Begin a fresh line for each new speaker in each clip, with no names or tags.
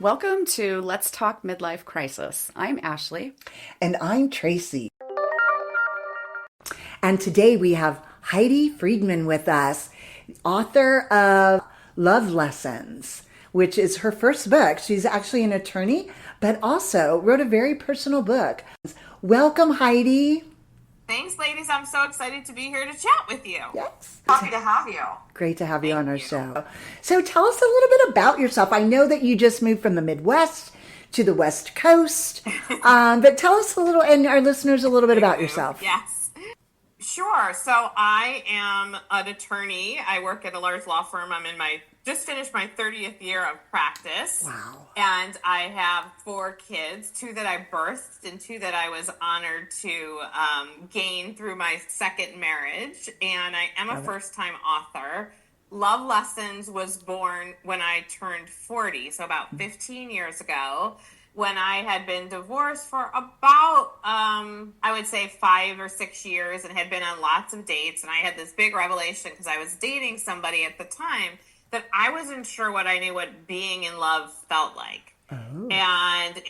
Welcome to Let's Talk Midlife Crisis. I'm Ashley.
And I'm Tracy. And today we have Heidi Friedman with us, author of Love Lessons, which is her first book. She's actually an attorney, but also wrote a very personal book. Welcome, Heidi.
Thanks, ladies. I'm so excited to be here to chat with you.
Yes.
Happy to have you.
Great to have you on our
Thank you.
show. So tell us a little bit about yourself. I know that you just moved from the Midwest to the West Coast, but tell us a little, and our listeners, a little bit about yourself.
Yes. Sure. So I am an attorney. I work at a large law firm. Just finished my 30th year of practice.
Wow.
And I have 4 kids, 2 that I birthed and 2 that I was honored to gain through my second marriage. And I am a first-time author. Love Lessons was born when I turned 40, so about 15 years ago, when I had been divorced for about, I would say 5 or 6 years and had been on lots of dates. And I had this big revelation because I was dating somebody at the time that I wasn't sure what I knew what being in love felt like.
Oh.
And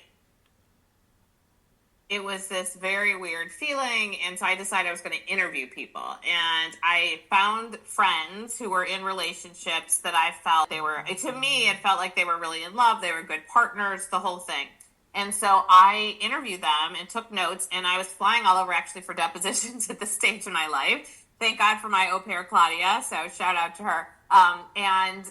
it was this very weird feeling. And so I decided I was going to interview people. And I found friends who were in relationships that I felt to me, it felt like they were really in love. They were good partners, the whole thing. And so I interviewed them and took notes. And I was flying all over actually for depositions at this stage in my life. Thank God for my au pair, Claudia. So shout out to her. And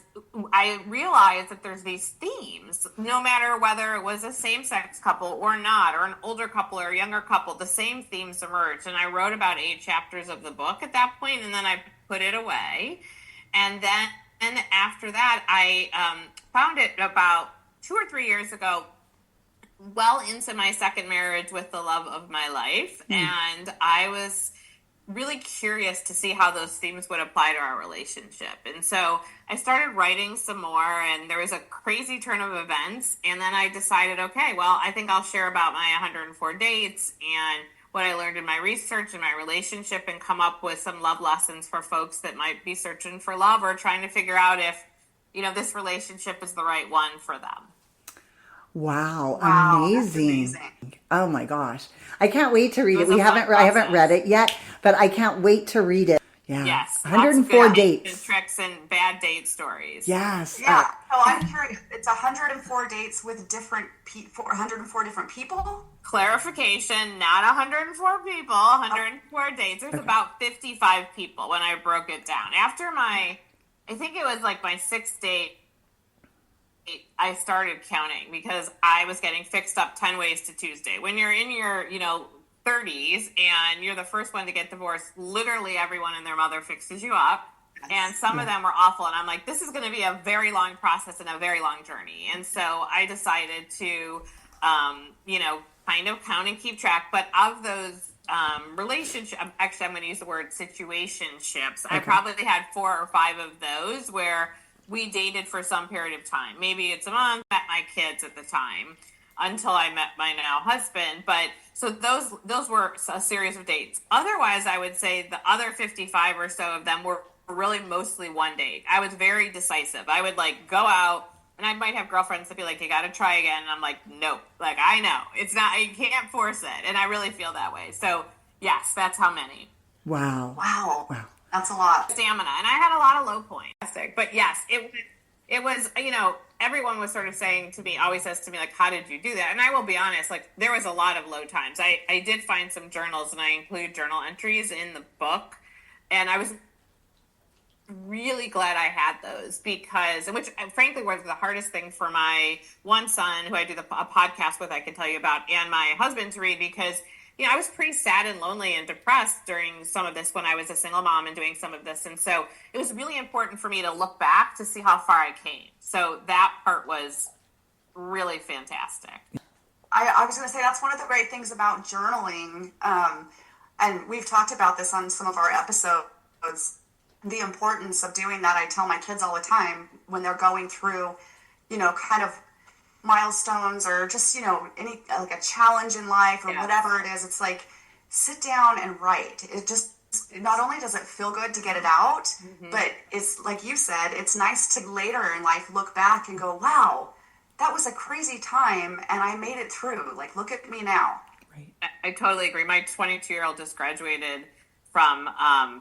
I realized that there's these themes, no matter whether it was a same-sex couple or not, or an older couple or a younger couple, the same themes emerged. And I wrote about 8 chapters of the book at that point, and then I put it away. And then after that, I found it about 2 or 3 years ago, well into my second marriage with the love of my life. And I was really curious to see how those themes would apply to our relationship. And so I started writing some more, and there was a crazy turn of events. And then I decided, okay, well, I think I'll share about my 104 dates and what I learned in my research and my relationship, and come up with some love lessons for folks that might be searching for love or trying to figure out if, this relationship is the right one for them.
Wow,
Amazing.
Oh my gosh. I can't wait to read it.
I
haven't read it yet, but I can't wait to read it. Yeah.
Yes.
104 dates.
And tricks and bad date stories.
Yes.
Yeah. So I'm curious. It's 104 dates with 104 different people?
Clarification, not 104 people, 104 dates. There's about 55 people when I broke it down. After I think it was like my 6th date, I started counting because I was getting fixed up 10 ways to Tuesday. When you're in your, 30s and you're the first one to get divorced, literally everyone and their mother fixes you up. And some of them were awful. And I'm like, this is going to be a very long process and a very long journey. And so I decided to, kind of count and keep track. But of those relationships, actually, I'm going to use the word situationships. I probably had 4 or 5 of those where we dated for some period of time. Maybe it's a month. Met my kids at the time until I met my now husband. But so those were a series of dates. Otherwise, I would say the other 55 or so of them were really mostly one date. I was very decisive. I would go out, and I might have girlfriends that be like, you got to try again. And I'm like, nope. I know it's not, you can't force it. And I really feel that way. So yes, that's how many.
Wow.
That's a lot.
Stamina. And I had a lot of low points. But yes, it was, everyone was sort of saying to me, always says to me, how did you do that? And I will be honest, there was a lot of low times. I did find some journals, and I include journal entries in the book. And I was really glad I had those which frankly was the hardest thing for my one son, who I do a podcast with, I can tell you about, and my husband to read, because I was pretty sad and lonely and depressed during some of this when I was a single mom and doing some of this. And so it was really important for me to look back to see how far I came. So that part was really fantastic.
I was going to say that's one of the great things about journaling. And we've talked about this on some of our episodes, the importance of doing that. I tell my kids all the time when they're going through, kind of milestones or just, any a challenge in life or whatever it is, it's sit down and write. It just, not only does it feel good to get it out, but it's like you said, it's nice to later in life look back and go, wow, that was a crazy time and I made it through. Like, look at me now.
Right.
I totally agree. My 22-year-old just graduated from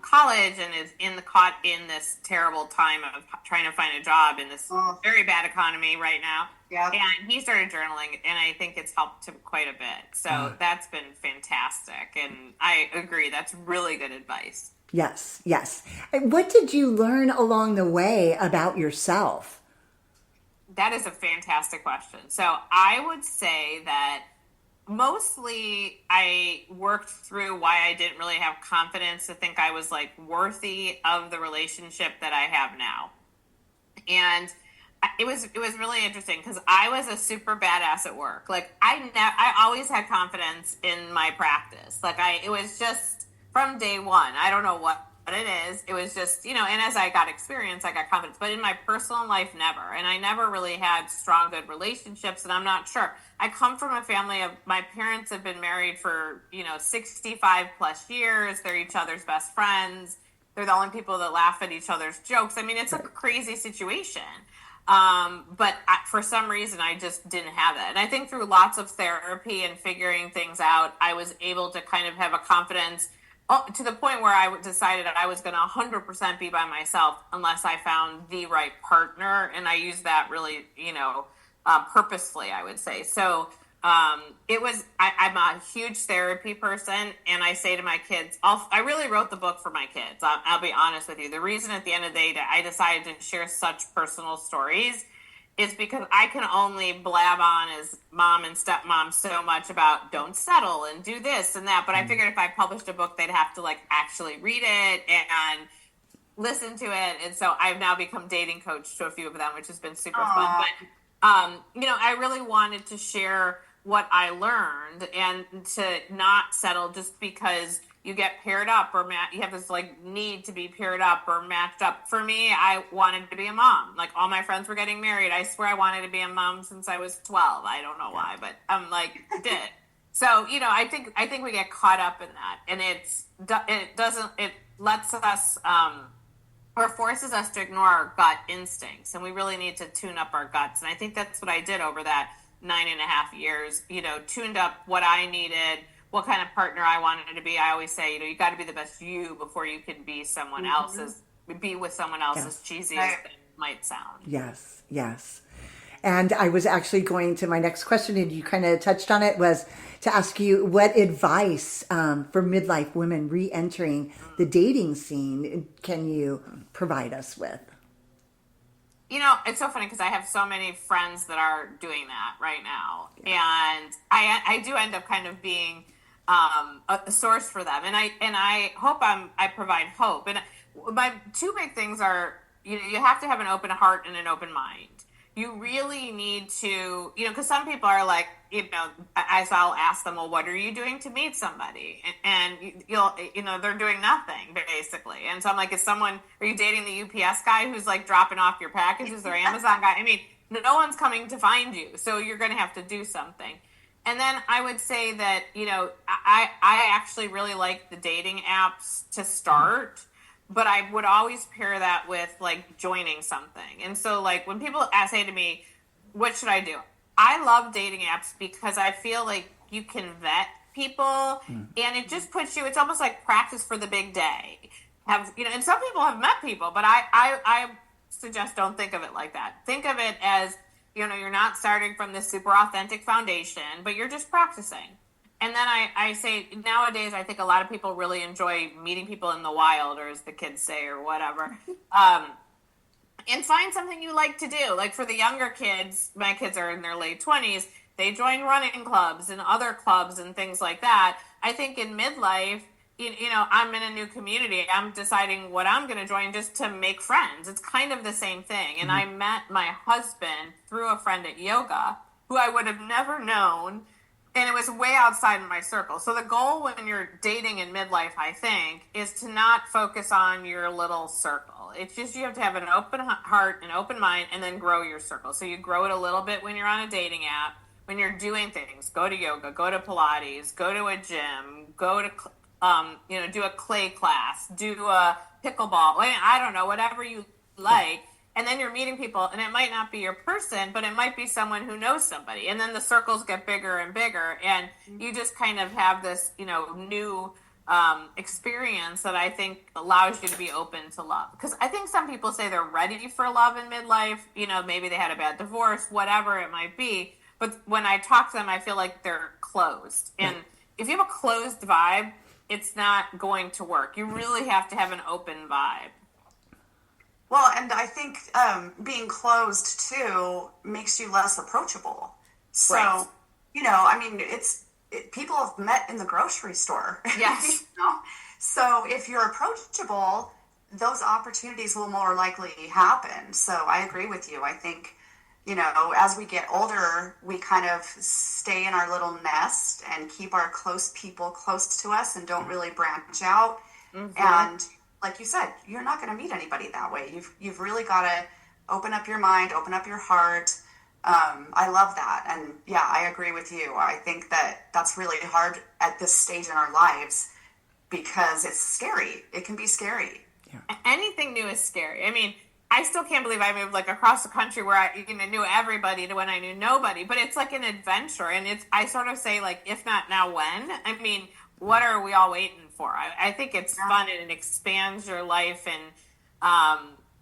college and is caught in this terrible time of trying to find a job in this very bad economy right now.
Yeah.
And he started journaling, and I think it's helped him quite a bit. So that's been fantastic. And I agree. That's really good advice.
Yes, yes. And what did you learn along the way about yourself?
That is a fantastic question. So I would say that mostly I worked through why I didn't really have confidence to think I was like worthy of the relationship that I have now. And it was really interesting because I was a super badass at work. Like I always had confidence in my practice. Like it was just from day one. I don't know what it is. It was just, and as I got experience, I got confidence. But in my personal life, never. And I never really had strong, good relationships. And I'm not sure. I come from a family of, my parents have been married for, 65 plus years. They're each other's best friends. They're the only people that laugh at each other's jokes. I mean, it's a crazy situation. But for some reason, I just didn't have that. And I think through lots of therapy and figuring things out, I was able to kind of have a confidence to the point where I decided I was going to 100% be by myself unless I found the right partner. And I used that really, purposefully, I would say. So I'm a huge therapy person. And I say to my kids, I really wrote the book for my kids. I'll be honest with you. The reason at the end of the day that I decided to share such personal stories is because I can only blab on as mom and stepmom so much about don't settle and do this and that. But I figured if I published a book, they'd have to actually read it and listen to it. And so I've now become dating coach to a few of them, which has been super fun. But, I really wanted to share what I learned and to not settle just because you get paired up or you have this need to be paired up or matched up. For me, I wanted to be a mom. Like all my friends were getting married. I swear I wanted to be a mom since I was 12. I don't know why, but I'm did. So, I think we get caught up in that, and it lets us, or forces us to ignore our gut instincts, and we really need to tune up our guts. And I think that's what I did over that 9.5 years, tuned up what I needed, what kind of partner I wanted to be. I always say, you got to be the best you before you can be someone else's, be with someone else, as cheesy as it might sound.
Yes, yes. And I was actually going to my next question, and you kind of touched on it, was to ask you what advice for midlife women re-entering the dating scene can you provide us with?
It's so funny because I have so many friends that are doing that right now. Yeah. And I do end up kind of being a source for them. And I hope I provide hope. And my two big things are, you have to have an open heart and an open mind. You really need to, because some people are like, I'll ask them, well, what are you doing to meet somebody? And they're doing nothing basically. And so I'm like, are you dating the UPS guy who's dropping off your packages, or Amazon guy? I mean, no one's coming to find you. So you're going to have to do something. And then I would say that, I actually really like the dating apps to start. But I would always pair that with joining something. And so when people say to me, what should I do? I love dating apps because I feel like you can vet people and it just puts you, it's almost like practice for the big day. And some people have met people, but I suggest don't think of it like that. Think of it as, you're not starting from this super authentic foundation, but you're just practicing. And then I say nowadays, I think a lot of people really enjoy meeting people in the wild, or as the kids say, or whatever. And find something you like to do. Like for the younger kids, my kids are in their late 20s, they join running clubs and other clubs and things like that. I think in midlife, I'm in a new community. I'm deciding what I'm going to join just to make friends. It's kind of the same thing. And I met my husband through a friend at yoga who I would have never known. And it was way outside of my circle. So the goal when you're dating in midlife, I think, is to not focus on your little circle. It's just you have to have an open heart, an open mind, and then grow your circle. So you grow it a little bit when you're on a dating app. When you're doing things, go to yoga, go to Pilates, go to a gym, go to, do a clay class, do a pickleball. I don't know, whatever you like. And then you're meeting people, and it might not be your person, but it might be someone who knows somebody. And then the circles get bigger and bigger, and you just kind of have this, new experience that I think allows you to be open to love. Because I think some people say they're ready for love in midlife. Maybe they had a bad divorce, whatever it might be. But when I talk to them, I feel like they're closed. And if you have a closed vibe, it's not going to work. You really have to have an open vibe.
Well, and I think being closed too makes you less approachable. So,
Right.
people have met in the grocery store.
Yes.
So if you're approachable, those opportunities will more likely happen. So I agree with you. I think, as we get older, we kind of stay in our little nest and keep our close people close to us and don't really branch out. Mm-hmm. And like you said, you're not going to meet anybody that way. You've really got to open up your mind, open up your heart. I love that. And yeah, I agree with you. I think that's really hard at this stage in our lives because it's scary. It can be scary.
Yeah. Anything new is scary. I mean, I still can't believe I moved across the country where I knew everybody to when I knew nobody, but it's like an adventure. And I sort of say if not now, when? I mean, what are we all waiting for? I think it's fun and it expands your life, and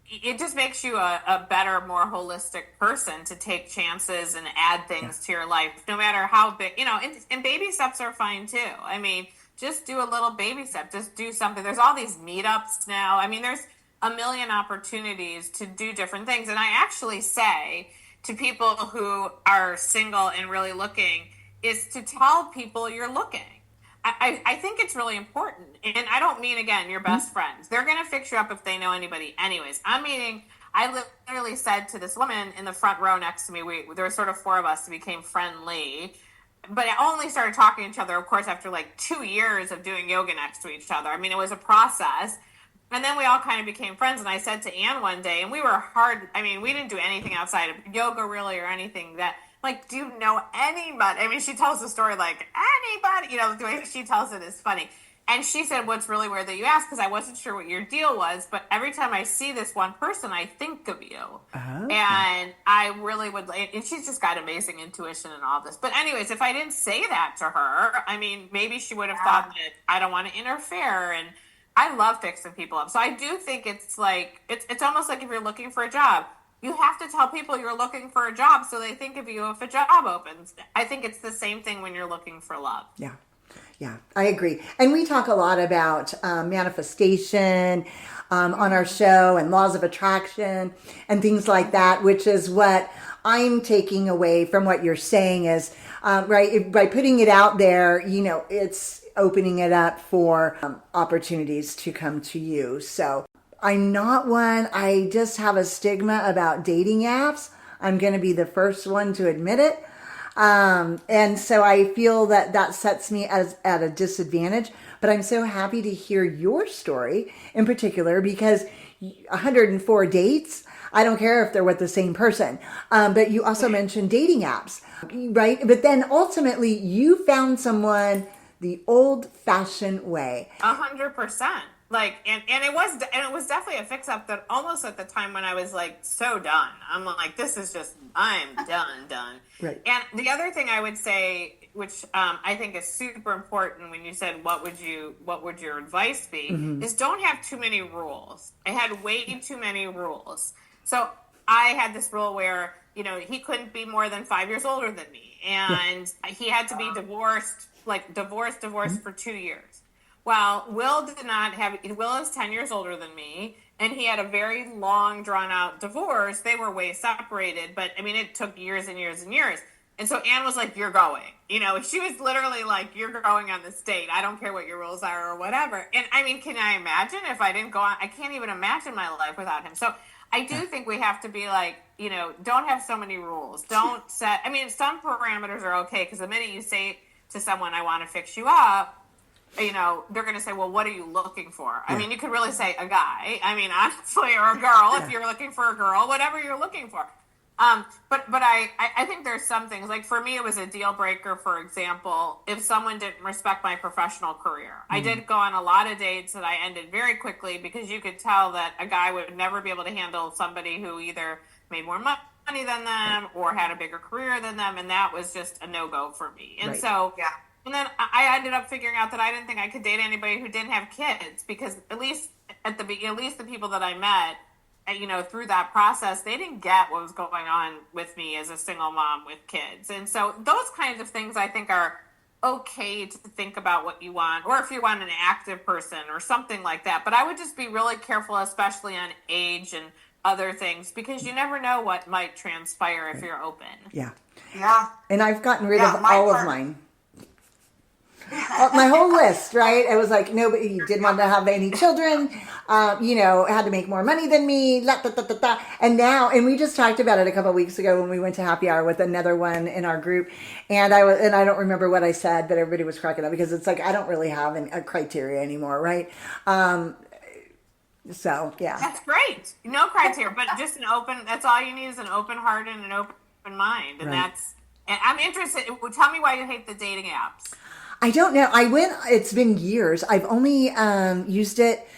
it just makes you a better, more holistic person to take chances and add things to your life, no matter how big, and baby steps are fine too. I mean, just do a little baby step, just do something. There's all these meetups now. I mean, there's a million opportunities to do different things. And I actually say to people who are single and really looking is to tell people you're looking. I think it's really important. And I don't mean, again, your best friends. They're going to fix you up if they know anybody anyways. I literally said to this woman in the front row next to me, there were sort of four of us who became friendly. But I only started talking to each other, of course, after 2 years of doing yoga next to each other. I mean, it was a process. And then we all kind of became friends. And I said to Anne one day, and we were hard. I mean, we didn't do anything outside of yoga really or anything that, do you know anybody? I mean, she tells the story anybody, the way she tells it is funny. And she said, what's really weird that you asked, because I wasn't sure what your deal was, but every time I see this one person, I think of you. Okay. And I really would, and she's just got amazing intuition and all this. But anyways, if I didn't say that to her, I mean, maybe she would have thought that I don't want to interfere. And I love fixing people up. So I do think it's it's almost like if you're looking for a job, you have to tell people you're looking for a job so they think of you if a job opens. I think it's the same thing when you're looking for love.
Yeah. Yeah, I agree. And we talk a lot about manifestation on our show and laws of attraction and things like that, which is what I'm taking away from what you're saying is, right, by putting it out there, it's opening it up for opportunities to come to you. So I'm not one, I just have a stigma about dating apps. I'm going to be the first one to admit it. And so I feel that sets me at a disadvantage, but I'm so happy to hear your story in particular because 104 dates, I don't care if they're with the same person. But you also mentioned dating apps, right? But then ultimately you found someone the old fashioned way.
100%. And it was definitely a fix up that almost at the time when I was so done. I'm I'm done.
Right.
And the other thing I would say, which I think is super important when you said what would your advice be, is don't have too many rules. I had way too many rules. So I had this rule where, he couldn't be more than 5 years older than me. And he had to be divorced for 2 years. Well, Will is 10 years older than me, and he had a very long, drawn-out divorce. They were way separated, but, it took years and years and years. And so Anne was like, you're going. She was literally like, you're going on this date. I don't care what your rules are or whatever. And, can I imagine if I didn't go on? I can't even imagine my life without him. So I do think we have to be don't have so many rules. Don't set, some parameters are okay, because the minute you say to someone, I want to fix you up, they're going to say, well, what are you looking for? Yeah. You could really say a guy, honestly, or a girl, if you're looking for a girl, whatever you're looking for. But I think there's some things, like for me, it was a deal breaker. For example, if someone didn't respect my professional career, I did go on a lot of dates that I ended very quickly because you could tell that a guy would never be able to handle somebody who either made more money than them or had a bigger career than them, and that was just a no-go for me. And so,
Yeah.
and then I ended up figuring out that I didn't think I could date anybody who didn't have kids, because at least the people that I met, through that process, they didn't get what was going on with me as a single mom with kids. And so those kinds of things I think are okay to think about what you want, or if you want an active person or something like that. But I would just be really careful, especially on age and other things, because you never know what might transpire if you're open.
Yeah.
Yeah.
And I've gotten rid
Yeah,
of all of mine. My whole list, right? It was like nobody didn't want to have any children, had to make more money than me, and we just talked about it a couple of weeks ago when we went to happy hour with another one in our group, and I don't remember what I said, but everybody was cracking up because it's like I don't really have a criteria anymore, right? So yeah,
that's great. No criteria, but just that's all you need is an open heart and an open mind, and
right.
And I'm interested. Tell me why you hate the dating apps.
I don't know. It's been years. I've only used it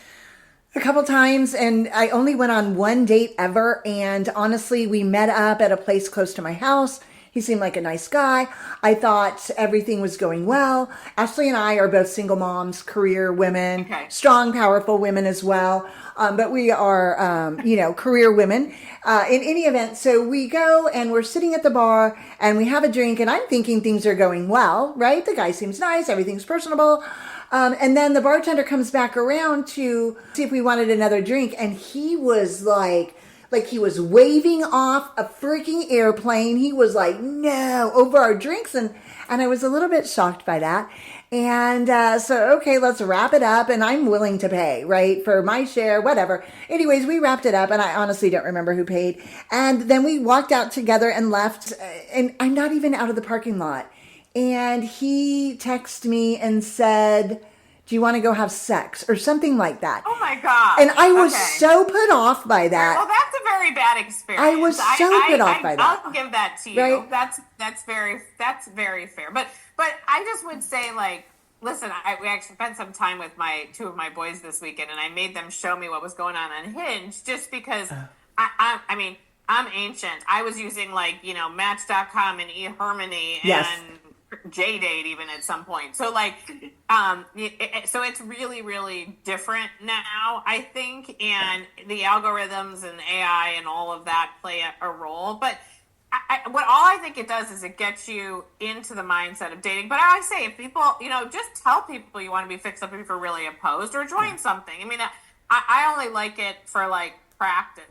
a couple times, and I only went on one date ever. And honestly, we met up at a place close to my house. He seemed like a nice guy. I thought everything was going well. Ashley and I are both single moms, career women,
okay.
Strong, powerful women as well. But we are, career women in any event. So we go and we're sitting at the bar and we have a drink, and I'm thinking things are going well, right? The guy seems nice. Everything's personable. And then the bartender comes back around to see if we wanted another drink. And he was like he was waving off a freaking airplane. He was like, no, over our drinks. And I was a little bit shocked by that. And so, okay, let's wrap it up. And I'm willing to pay, right, for my share, whatever. Anyways, we wrapped it up. And I honestly don't remember who paid. And then we walked out together and left. And I'm not even out of the parking lot. And he texted me and said, do you want to go have sex or something like that?
Oh my God.
And I was so put off by that.
Well, that's a very bad experience.
I was so put off by that.
I'll give that to you.
Right?
That's very fair. But I just would say, like, listen, we actually spent some time with two of my boys this weekend, and I made them show me what was going on Hinge, just because I mean, I'm ancient. I was using Match.com and eHarmony and J-Date even at some point. So so it's really, really different now, I think, and the algorithms and AI and all of that play a role. But all I think it does is it gets you into the mindset of dating. But I always say, if people, just tell people you want to be fixed up if you're really opposed, or join something. I mean, I only like it for practice,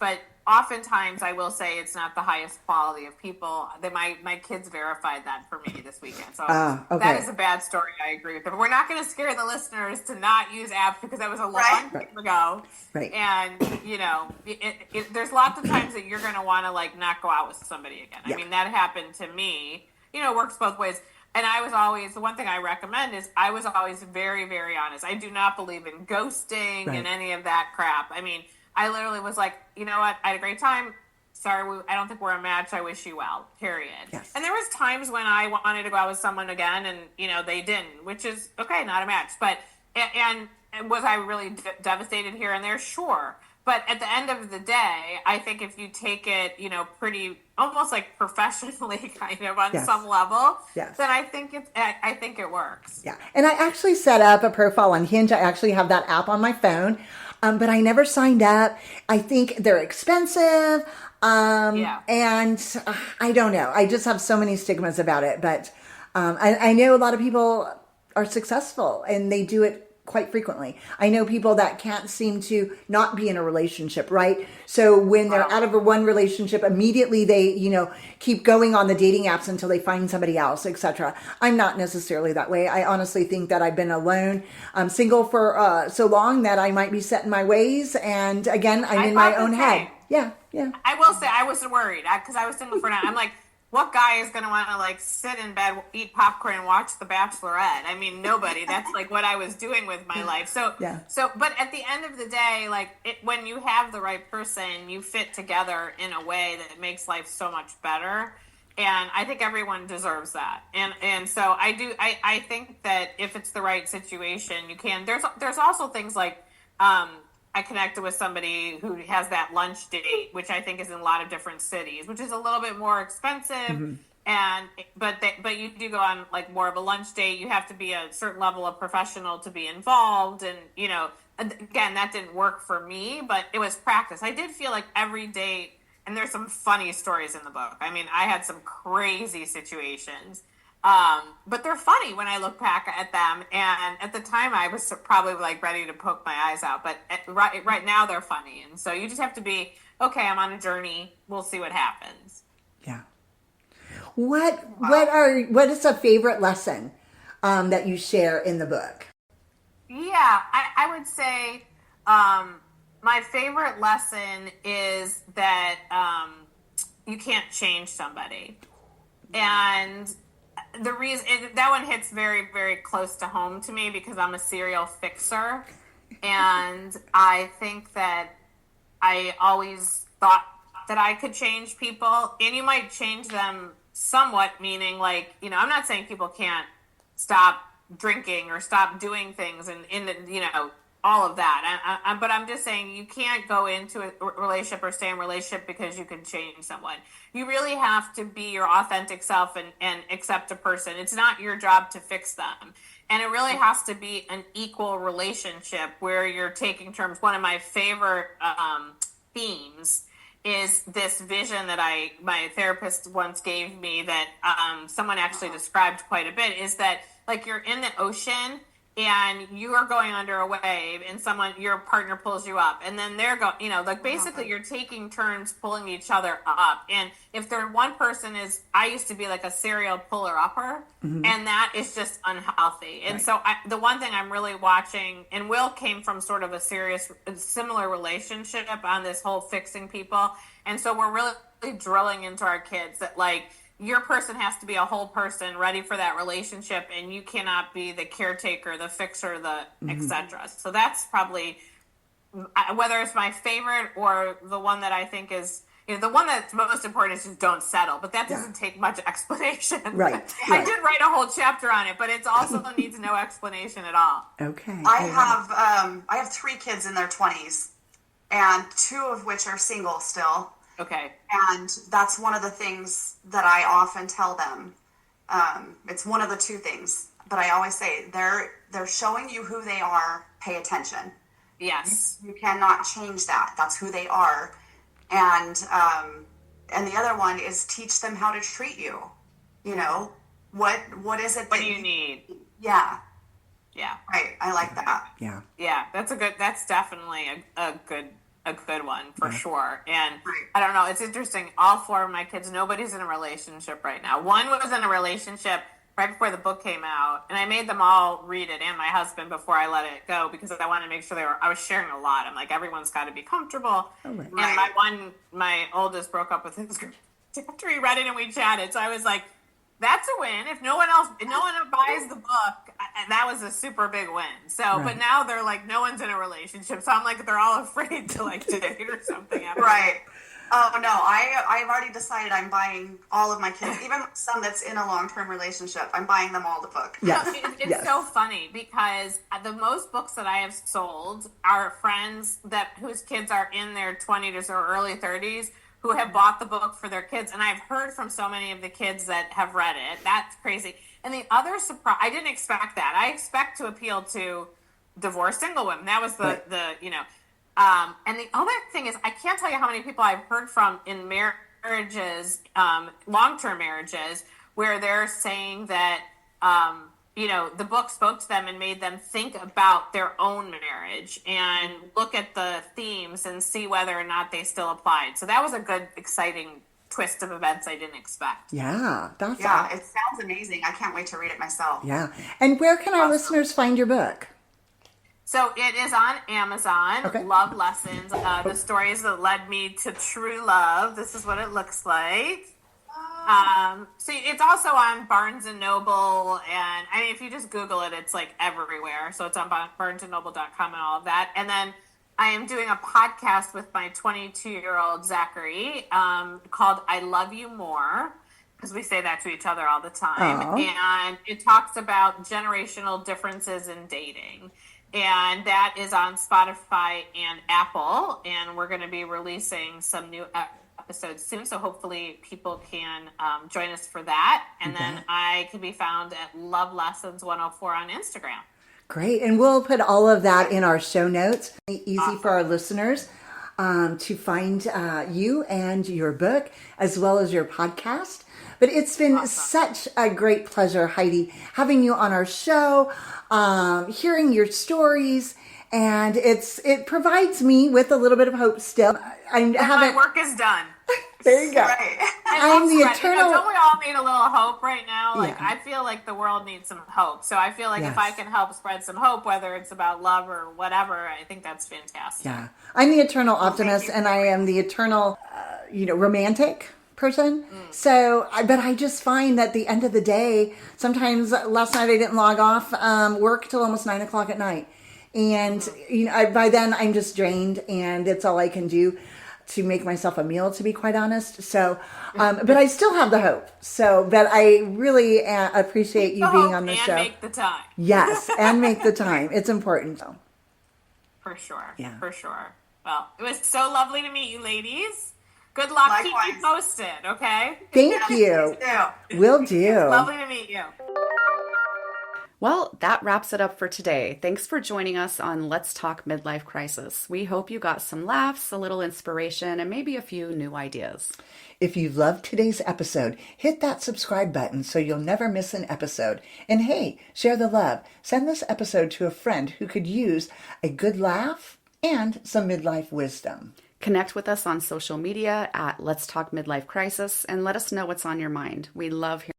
but oftentimes I will say it's not the highest quality of people. My kids verified that for me this weekend. So that is a bad story. I agree with them. We're not going to scare the listeners to not use apps, because that was a long time ago.
Right.
And, there's lots of times that you're going to want to not go out with somebody again.
Yeah.
I mean, that happened to me. It works both ways. And the one thing I recommend is I was always very, very honest. I do not believe in ghosting and any of that crap. I mean, I literally was like, you know what? I had a great time. Sorry, I don't think we're a match. I wish you well, period.
Yes.
And there was times when I wanted to go out with someone again, and, they didn't, which is, okay, not a match. But, and was I really devastated here and there? Sure. But at the end of the day, I think if you take it, pretty, almost professionally kind of on some level, then I think it works. Yeah.
And I actually set up a profile on Hinge. I actually have that app on my phone. But I never signed up. I think they're expensive. And I don't know. I just have so many stigmas about it. But I know a lot of people are successful and they do it quite frequently. I know people that can't seem to not be in a relationship, right? So when they're out of one relationship, immediately they, keep going on the dating apps until they find somebody else, etc. I'm not necessarily that way. I honestly think that I've been alone, single for so long that I might be set in my ways. And again, I'm in my own head. Yeah.
I will say I was worried because I was single for now. I'm like, what guy is going to want to like sit in bed, eat popcorn, and watch The Bachelorette? I mean, nobody. That's like what I was doing with my life. So,
Yeah.
But at the end of the day, like when you have the right person, you fit together in a way that makes life so much better. And I think everyone deserves that. And so I think that if it's the right situation, you can. There's also things like, I connected with somebody who has that lunch date, which I think is in a lot of different cities, which is a little bit more expensive. But you do go on like more of a lunch date. You have to be a certain level of professional to be involved. And, again, that didn't work for me, but it was practice. I did feel like every date, and there's some funny stories in the book. I mean, I had some crazy situations. But they're funny when I look back at them. And at the time, I was probably like ready to poke my eyes out. But right now, they're funny. And so you just have to be, okay, I'm on a journey. We'll see what happens.
Yeah. What is a favorite lesson that you share in the book?
Yeah, I would say my favorite lesson is that you can't change somebody. And the reason that one hits very, very close to home to me because I'm a serial fixer. And I think that I always thought that I could change people, and you might change them somewhat, meaning like, I'm not saying people can't stop drinking or stop doing things and all of that. But I'm just saying you can't go into a relationship or stay in a relationship because you can change someone. You really have to be your authentic self and accept a person. It's not your job to fix them. And it really has to be an equal relationship where you're taking turns. One of my favorite themes is this vision that my therapist once gave me that someone actually described quite a bit, is that like you're in the ocean and you are going under a wave and your partner pulls you up, and then they're going, basically you're taking turns pulling each other up. And if one person I used to be like a serial puller upper, and that is just unhealthy. And so the one thing I'm really watching, and Will came from sort of a similar relationship on this whole fixing people. And so we're really drilling into our kids that like, your person has to be a whole person ready for that relationship, and you cannot be the caretaker, the fixer, the etc. So that's probably, whether it's my favorite or the one that I think is, the one that's most important is just don't settle. But that doesn't take much explanation.
Right.
I did write a whole chapter on it, but it also needs no explanation at all.
Okay.
I have 3 kids in their 20s, and 2 of which are single still.
Okay.
And that's one of the things that I often tell them. It's one of the 2 things, but I always say they're showing you who they are. Pay attention.
Yes.
You cannot change that. That's who they are. And the other one is teach them how to treat you. What is it?
What do you need?
Yeah.
Yeah.
Right. I like that.
Yeah.
Yeah. That's definitely a good one for sure. And I don't know, it's interesting. All 4 of my kids, nobody's in a relationship right now. One was in a relationship right before the book came out, and I made them all read it, and my husband, before I let it go, because I wanted to make sure I was sharing a lot. I'm like, everyone's got to be comfortable.
Oh, right.
And my oldest broke up with his girl after he read it and we chatted. So I was like, that's a win. If no one buys the book, that was a super big win. So, But now they're like, no one's in a relationship. So I'm like, they're all afraid to like date or something.
Right. Oh no, I've already decided I'm buying all of my kids, even some that's in a long-term relationship. I'm buying them all the book.
Yes.
It's so funny because the most books that I have sold are friends whose kids are in their 20s or early 30s who have bought the book for their kids. And I've heard from so many of the kids that have read it. That's crazy. And the other surprise, I didn't expect that. I expect to appeal to divorced single women. That was the and the other thing is, I can't tell you how many people I've heard from in marriages, long-term marriages, where they're saying that, the book spoke to them and made them think about their own marriage and look at the themes and see whether or not they still applied. So that was a good, exciting twist of events I didn't expect.
Yeah.
It sounds amazing. I can't wait to read it myself.
Yeah. And where can our listeners find your book?
So it is on Amazon.
Okay.
Love Lessons. The stories that led me to true love. This is what it looks like. So it's also on Barnes and Noble, and I mean, if you just Google it, it's like everywhere. So it's on barnesandnoble.com and all of that. And then I am doing a podcast with my 22-year-old Zachary called "I Love You More," because we say that to each other all the time.
Aww.
And it talks about generational differences in dating. And that is on Spotify and Apple. And we're going to be releasing some new episodes soon. So hopefully people can join us for that. And then I can be found at Love Lessons 104 on Instagram.
Great. And we'll put all of that in our show notes. Easy for our listeners to find you and your book, as well as your podcast. But it's been such a great pleasure, Heidi, having you on our show, hearing your stories, and it provides me with a little bit of hope still.
My work is done.
There you go.
Right.
I'm the eternal.
Don't we all need a little hope right now? Like,
Yeah.
I feel like the world needs some hope. So I feel like
Yes.
if I can help spread some hope, whether it's about love or whatever, I think that's fantastic.
Yeah, I'm the eternal optimist, and I am the eternal, romantic person. So, but I just find that at the end of the day, sometimes last night I didn't log off work till almost 9 o'clock at night, and by then I'm just drained, and it's all I can do to make myself a meal, to be quite honest. So, but I still have the hope. So, but I really appreciate you being on the show.
And make the time.
Yes, and make the time. It's important.
For sure.
Yeah.
For sure. Well, it was so lovely to meet you, ladies. Good luck.
Likewise.
Keep me posted, okay?
Thank you.
Yeah.
Will do.
Lovely to meet you.
Well, that wraps it up for today. Thanks for joining us on Let's Talk Midlife Crisis. We hope you got some laughs, a little inspiration, and maybe a few new ideas.
If you loved today's episode, hit that subscribe button so you'll never miss an episode. And hey, share the love. Send this episode to a friend who could use a good laugh and some midlife wisdom.
Connect with us on social media at Let's Talk Midlife Crisis and let us know what's on your mind. We love hearing